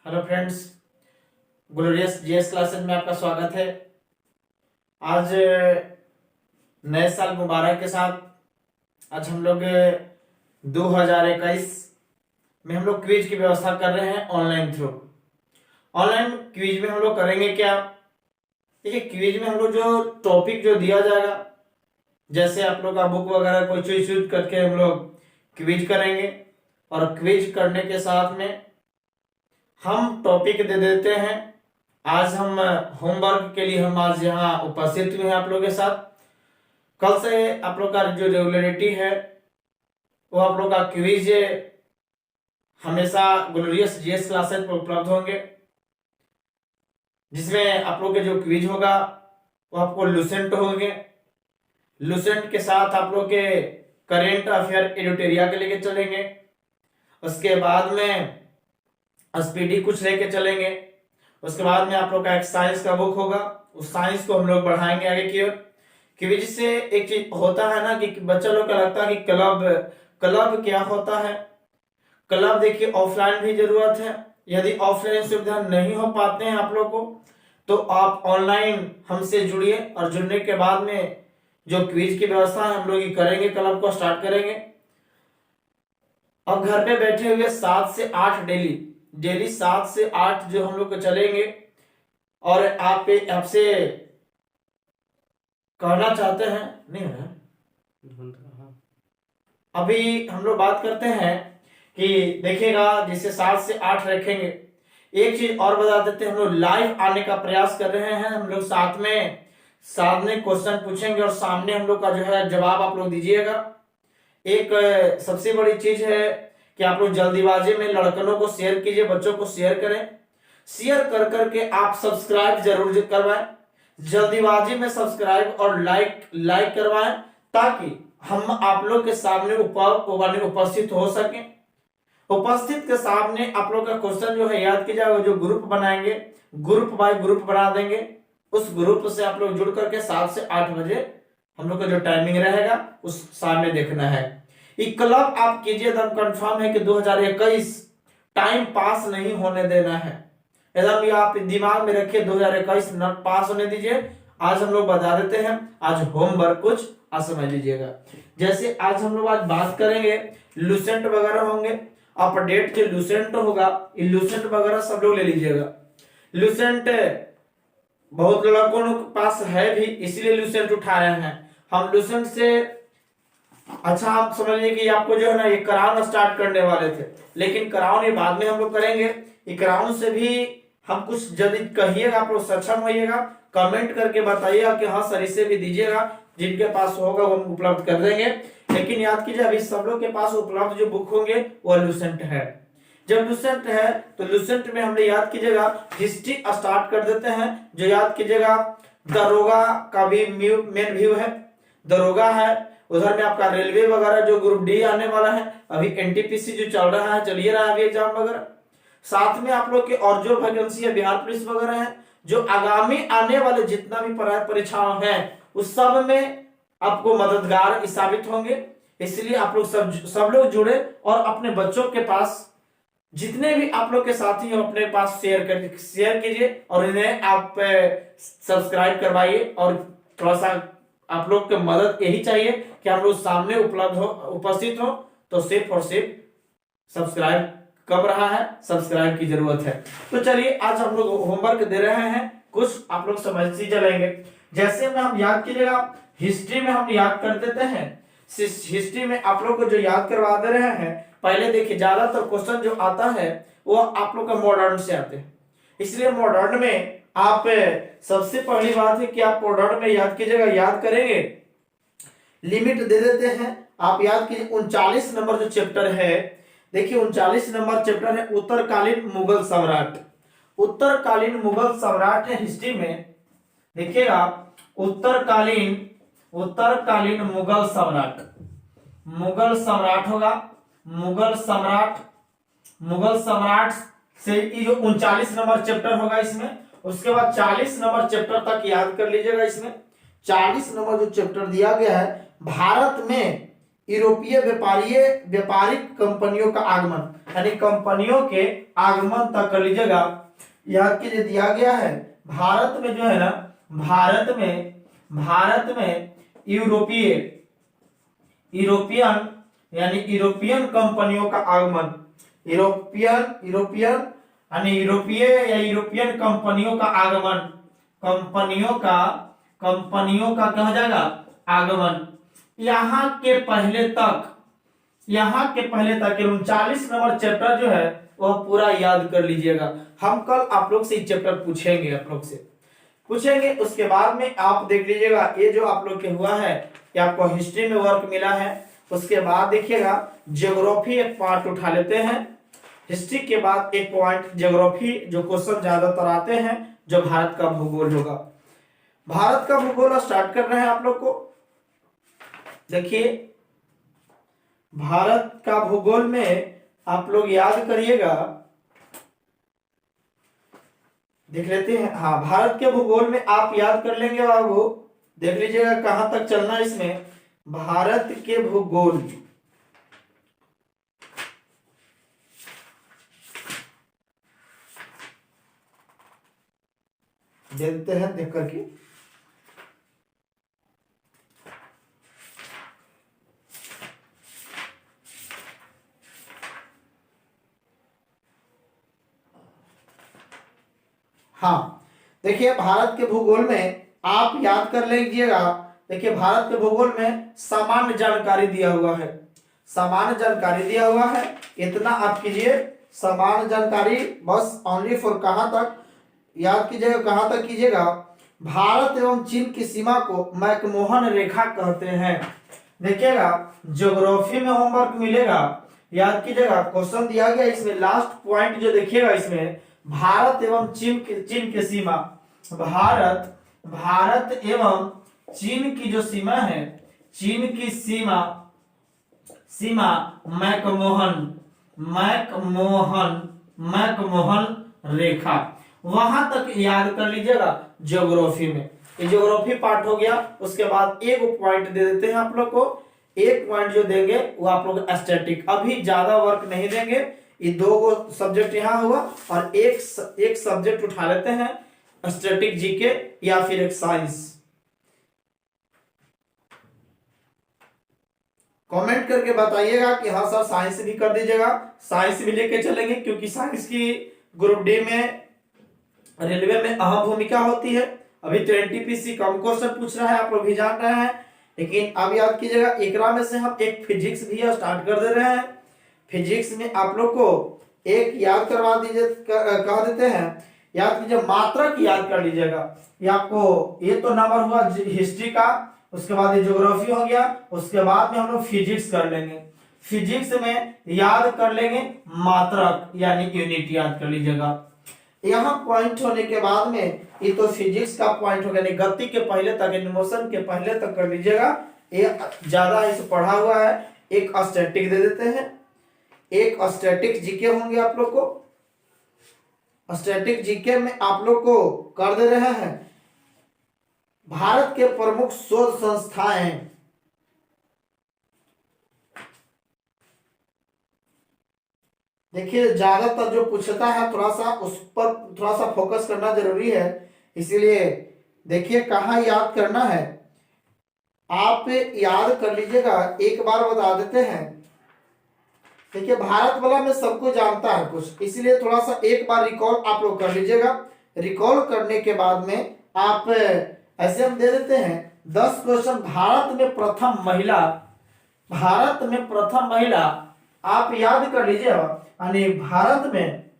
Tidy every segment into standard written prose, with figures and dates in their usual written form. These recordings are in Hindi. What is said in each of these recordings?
Hello friends, glorious GS classes में आपका स्वागत है। आज नए साल मुबारक के साथ आज हम लोग 2021 में हम लोग क्विज की व्यवस्था कर रहे हैं ऑनलाइन थ्रू। ऑनलाइन क्विज में हम लोग करेंगे क्या? देखिए, क्विज में हम लोग जो टॉपिक जो दिया जाएगा, जैसे आप लोग का बुक वगैरह कोई चीज चूज करके हम लोग क्विज करेंगे और क्विज करने के साथ में हम टॉपिक दे देते हैं। आज हम होमवर्क के लिए हम आज यहाँ उपस्थित हुए हैं आप लोगों के साथ। कल से आप लोग का जो रेगुलरिटी है वो आप लोग का क्विज हमेशा ग्लोरियस जीएस क्लासेस पर उपलब्ध होंगे, जिसमें आप लोग के जो क्विज होगा वो आपको लुसेंट होंगे। लुसेंट के साथ आप लोग के करेंट अफेयर एडिटोरिया के लेके चलेंगे। उसके बाद में स्पीडी कुछ लेके चलेंगे। उसके बाद में आप लोग का एक साइंस का बुक होगा, उस साइंस को हम लोग बढ़ाएंगे आगे की ओर। क्विज से एक चीज होता है ना कि बच्चा लोग का लगता है कि क्लब क्या होता है। क्लब देखिए ऑफलाइन भी जरूरत है। यदि ऑफलाइन सुविधा नहीं हो पाते हैं आप लोग को, तो आप ऑनलाइन हमसे जुड़िए और जुड़ने के बाद में जो क्विज की व्यवस्था है हम लोग करेंगे, क्लब को स्टार्ट करेंगे। अब घर पे बैठे हुए 7 से 8 डेली 7 से 8 जो हम लोग चलेंगे। और आपसे कहना चाहते हैं, नहीं है अभी हम लोग बात करते हैं कि देखिएगा, जैसे 7 से 8 रखेंगे। एक चीज और बता देते हैं, हम लोग लाइव आने का प्रयास कर रहे हैं। हम लोग सामने क्वेश्चन पूछेंगे और सामने हम लोग का जो है जवाब आप लोग दीजिएगा। एक सबसे बड़ी चीज है कि आप लोग जल्दीबाजी में लड़कनों को शेयर कीजिए, बच्चों को शेयर करें। शेयर कर करके आप सब्सक्राइब जरूर करवाएं। जल्दीबाजी में सब्सक्राइब और लाइक करवाएं, ताकि हम आप लोग के सामने उपस्थित हो सके। उपस्थित के सामने आप लोग का क्वेश्चन जो है याद कीजिएगा, जो ग्रुप बनाएंगे, ग्रुप बाय ग्रुप बना देंगे। उस ग्रुप से आप लोग जुड़ करके 7 से 8 बजे हम लोग का जो टाइमिंग रहेगा उस सामने देखना है। ये क्लब आप कीजिए, एकदम कंफर्म है कि 2021 टाइम पास नहीं होने देना है। एकदम ये आप दिमाग में रखिए, 2021 न पास होने दीजिए। आज हम लोग बता देते हैं, आज होमवर्क कुछ आज समझ लीजिएगा। जैसे आज हम लोग आज बात करेंगे, लुसेंट वगैरह होंगे, अपडेट जो लुसेंट होगा, ये लुसेंट वगैरह सब लोग ले लीजिएगा। लुसेंट बहुत लड़कों के पास है भी, इसलिए लुसेंट उठा रहे हैं हम। लुसेंट से अच्छा आप समझ लीजिए कि आपको जो है ना ये क्राउन स्टार्ट करने वाले थे, लेकिन क्राउन ये बाद में हम लोग करेंगे। ये क्राउन से भी हम कुछ यदि कहिएगा, आप लोग सक्षम होइएगा, कमेंट करके बताइएगा कि हाँ सर इसे भी दीजिएगा। जिनके पास होगा वो हम उपलब्ध कर देंगे। लेकिन याद कीजिए, अभी सब लोग के पास उपलब्ध जो बुक होंगे वो लुसेंट है। जब लुसेंट है तो लुसेंट में हमने याद कीजिएगा हिस्ट्री स्टार्ट कर देते हैं। जो याद कीजिएगा, दरोगा का भी मेन व्यू है, दरोगा है। उधर में आपका रेलवे वगैरह जो ग्रुप डी आने वाला है, अभी एनटीपीसी जो चल रहा है, चलिए रहा है अभी एग्जाम वगैरह। साथ में आप लोग के और जो वैकेंसी है बिहार पुलिस वगैरह है, जो आगामी आने वाले जितना भी परीक्षाएं हैं उस सब में आपको मददगार साबित होंगे। इसलिए आप लोग सब लोग जुड़े और अपने बच्चों के पास जितने भी आप लोग के साथी हो अपने पास शेयर कीजिए और इन्हें आप सब्सक्राइब करवाइए। और थोड़ा सा आप लोग की मदद यही चाहिए कि हम लोग सामने उपस्थित हो, तो सिर्फ और सिर्फ सब्सक्राइब कम रहा है, सब्सक्राइब की जरूरत है। तो चलिए आज हम लोग होमवर्क दे रहे हैं, कुछ आप लोग समझते चलेंगे। जैसे में हम याद कीजिएगा, हिस्ट्री में हम याद कर देते हैं। हिस्ट्री में आप लोग को जो याद करवा दे रहे हैं, पहले देखिए ज्यादातर क्वेश्चन जो आता है वो आप लोग का मॉडर्न से आते हैं। इसलिए मॉडर्न में आप सबसे पहली बात है कि आप मॉडर्न में याद कीजिएगा, याद करेंगे, लिमिट दे देते हैं। आप याद कीजिए 39 नंबर जो चैप्टर है, देखिए 39 नंबर चैप्टर है उत्तरकालीन मुगल सम्राट। उत्तरकालीन मुगल सम्राट है हिस्ट्री में। देखिएगा उत्तरकालीन मुगल सम्राट होगा। मुगल सम्राट से ये जो 39 नंबर चैप्टर होगा इसमें, उसके बाद 40 नंबर चैप्टर तक याद कर लीजिएगा। इसमें 40 नंबर जो चैप्टर दिया गया है, भारत में यूरोपीय व्यापारिक कंपनियों का आगमन। यानी कंपनियों के आगमन तक कर लीजिएगा। याद कीजिए दिया गया है भारत में जो है ना, भारत में यूरोपियन यानी यूरोपियन कंपनियों का आगमन, यूरोपियन यानी यूरोपीय या यूरोपियन कंपनियों का आगमन, कंपनियों का क्या हो जाएगा आगमन। यहाँ के पहले तक 39 नंबर चैप्टर जो है वह पूरा याद कर लीजिएगा। हम कल आप लोग से चैप्टर पूछेंगे, उसके बाद में आप देख लीजिएगा ये जो आप लोग के हुआ है कि आपको हिस्ट्री में वर्क मिला है। उसके बाद देखिएगा ज्योग्राफी एक पार्ट उठा लेते हैं, हिस्ट्री के बाद एक पॉइंट ज्योग्राफी, जो क्वेश्चन ज्यादातर आते हैं जो भारत का भूगोल होगा। भारत का भूगोल स्टार्ट कर रहे हैं आप लोग को। देखिए भारत का भूगोल में आप लोग याद करिएगा, देख लेते हैं। हाँ, भारत के भूगोल में आप याद कर लेंगे बाबू, देख लीजिएगा कहां तक चलना है इसमें। भारत के भूगोल देखते हैं, देख करके हाँ देखिए भारत के भूगोल में आप याद कर लीजिएगा। देखिए भारत के भूगोल में सामान्य जानकारी दिया हुआ है, इतना आप कीजिए। सामान्य जानकारी बस ओनली फॉर कहां तक याद कीजिएगा, कहां तक कीजिएगा, भारत एवं चीन की सीमा को मैकमोहन रेखा कहते हैं। देखिएगा ज्योग्राफी में होमवर्क मिलेगा, याद कीजिएगा क्वेश्चन दिया गया इसमें लास्ट पॉइंट जो देखिएगा इसमें, भारत एवं चीन की सीमा, भारत एवं चीन की जो सीमा है, चीन की सीमा मैकमोहन रेखा, वहां तक याद कर लीजिएगा ज्योग्राफी में। ये ज्योग्राफी पार्ट हो गया। उसके बाद एक पॉइंट दे देते हैं आप लोग को, एक पॉइंट जो देंगे वो आप लोग स्टैटिक, अभी ज्यादा वर्क नहीं देंगे। ये दो सब्जेक्ट यहाँ हुआ और एक सब्जेक्ट उठा लेते हैं स्टैटिक जीके या फिर एक साइंस। कमेंट करके बताइएगा कि हाँ सर साइंस भी कर दीजिएगा, साइंस भी लेके चलेंगे क्योंकि साइंस की ग्रुप डी में रेलवे में अहम भूमिका होती है। अभी तो एनटीपीसी कम क्वेश्चन पूछ रहा है, आप लोग भी जान रहे हैं, लेकिन अब याद कीजिएगा एकरा में से हम एक फिजिक्स भी स्टार्ट कर दे रहे हैं। फिजिक्स में आप लोग को एक याद करवा दीजिए, कह देते हैं, याद कीजिए मात्रक याद कर लीजिएगा। ये आपको ये तो नंबर हुआ हिस्ट्री का, उसके बाद ये ज्योग्राफी हो गया, उसके बाद में हम लोग फिजिक्स कर लेंगे। फिजिक्स में याद कर लेंगे मात्रक यानी यूनिट याद कर लीजिएगा। यहाँ पॉइंट होने के बाद में ये तो फिजिक्स का पॉइंट हो गया, गति के पहले तक, मोशन के पहले तक कर लीजिएगा। ये ज्यादा इसे पढ़ा हुआ है। एक स्टैटिक दे देते हैं, एक स्टैटिक जीके होंगे आप लोग को। स्टैटिक जीके में आप लोग को कर दे रहे हैं भारत के प्रमुख शोध संस्थाएं। देखिए ज्यादातर जो पूछता है थोड़ा सा उस पर थोड़ा सा फोकस करना जरूरी है, इसीलिए देखिए कहाँ याद करना है आप याद कर लीजिएगा। एक बार बता देते हैं, देखिए भारत वाला में सबको जानता है कुछ, इसलिए थोड़ा सा एक बार रिकॉल आप लोग कर लीजिएगा। रिकॉल करने के बाद में आप ऐसे हम दे देते हैं 10 क्वेश्चन। भारत में प्रथम महिला आप याद कर लीजिएगा। यानी भारत में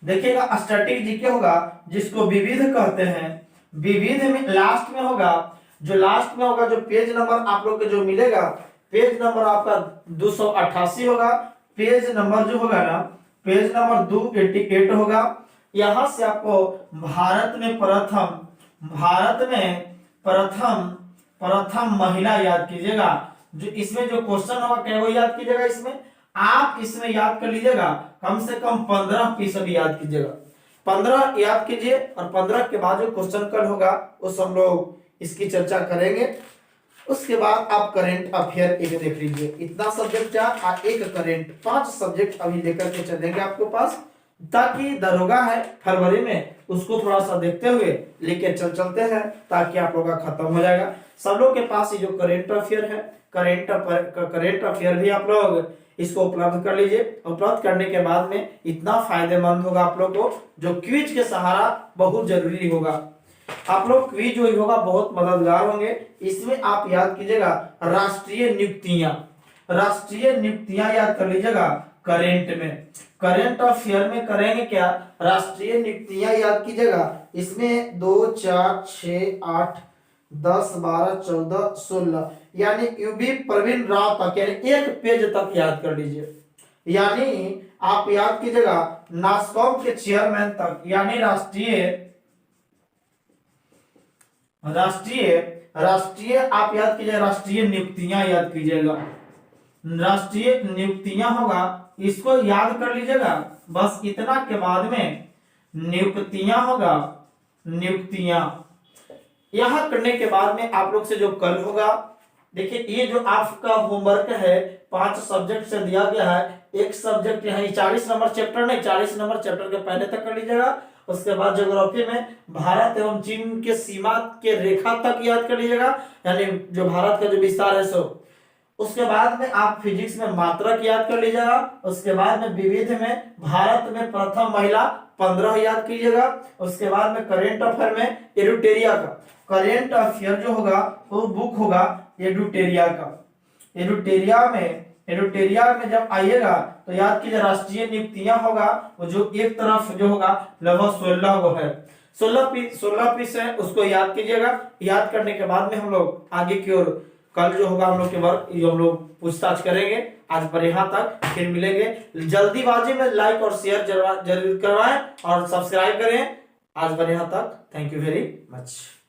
देखिएगा स्टैटिक जीके होगा जिसको विविध कहते हैं, विविध में लास्ट में होगा, जो पेज नंबर आप लोग के जो मिलेगा, पेज नंबर आपका 288 होगा। पेज नंबर जो होगा ना, पेज नंबर 288 होगा। यहां से आपको भारत में प्रथम महिला याद कीजिएगा। जो इसमें जो क्वेश्चन होगा क्या वो याद कीजिएगा। इसमें आप इसमें याद कर लीजिएगा कम से कम 15% याद कीजिएगा। 15 याद कीजिए और 15 के बाद जो क्वेश्चन कल होगा उस हम लोग इसकी चर्चा करेंगे। उसके बाद आप करंट अफेयर एक देख लीजिए, इतना सब्जेक्ट था, एक करंट, 5 सब्जेक्ट अभी लेकर के चलेंगे आपके पास, ताकि दरोगा है फरवरी में, उसको थोड़ा सा देखते हुए लेके चलते हैं, ताकि आप लोग का खत्म हो जाएगा। सब लोग के पास ये जो करंट अफेयर है, करंट अफेयर भी आप लोग इसको उपलब्ध कर लीजिए। उपलब्ध करने के बाद में इतना फायदेमंद होगा आप लोग को, जो क्विज के सहारा बहुत जरूरी होगा। आप लोग क्विज जो होगा बहुत मददगार होंगे। इसमें आप याद कीजिएगा राष्ट्रीय नियुक्तियां याद कर लीजिएगा। करेंट में, करंट अफेयर में करेंगे क्या, राष्ट्रीय नियुक्तियां याद कीजिएगा। इसमें 2 4 6 8 10 12 14 16 यानी यूबी प्रवीण राव तक, यानी एक पेज तक याद कर लीजिए। यानी आप याद कीजिएगा नास्कॉम के चेयरमैन तक, यानी राष्ट्रीय आप याद कीजिए, राष्ट्रीय नियुक्तियां याद कीजिएगा। राष्ट्रीय नियुक्तियां होगा, इसको याद कर लीजिएगा। बस इतना के बाद में नियुक्तियां होगा, नियुक्तियां यहां करने के बाद में आप लोग से जो कल होगा, देखिए ये जो आपका होमवर्क है 5 सब्जेक्ट से दिया गया है, एक सब्जेक्ट यहाँ 40 नंबर चैप्टर नहीं, 40 नंबर चैप्टर के पहले तक कर लीजिएगा। उसके बाद ज्योग्राफी में भारत एवं चीन के सीमा के रेखा तक याद कर लीजिएगा, यानी जो भारत का जो विस्तार है सो। उसके बाद में आप फिजिक्स में मात्रक याद कर लीजिएगा। उसके बाद में विविध में भारत में प्रथम महिला 15 याद कीजिएगा। उसके बाद में करेंट अफेयर में एडुटेरिया का, करेंट अफेयर जो होगा वो बुक होगा एडुटेरिया का। एडुटेरिया में जब आइएगा तो याद कीजिए राष्ट्रीय नियुक्तियां होगा, वो जो एक तरफ जो होगा लगभग 16 वो है, 16 पीस है, उसको याद कीजिएगा। याद करने के बाद में हम लोग आगे की ओर कल जो होगा हम लोग के वर्क ये हम लोग पूछताछ करेंगे। आज पर यहाँ तक, फिर मिलेंगे। जल्दीबाजी में लाइक और शेयर जरूर करवाएं और सब्सक्राइब करें। आज पर यहाँ तक, थैंक यू वेरी मच।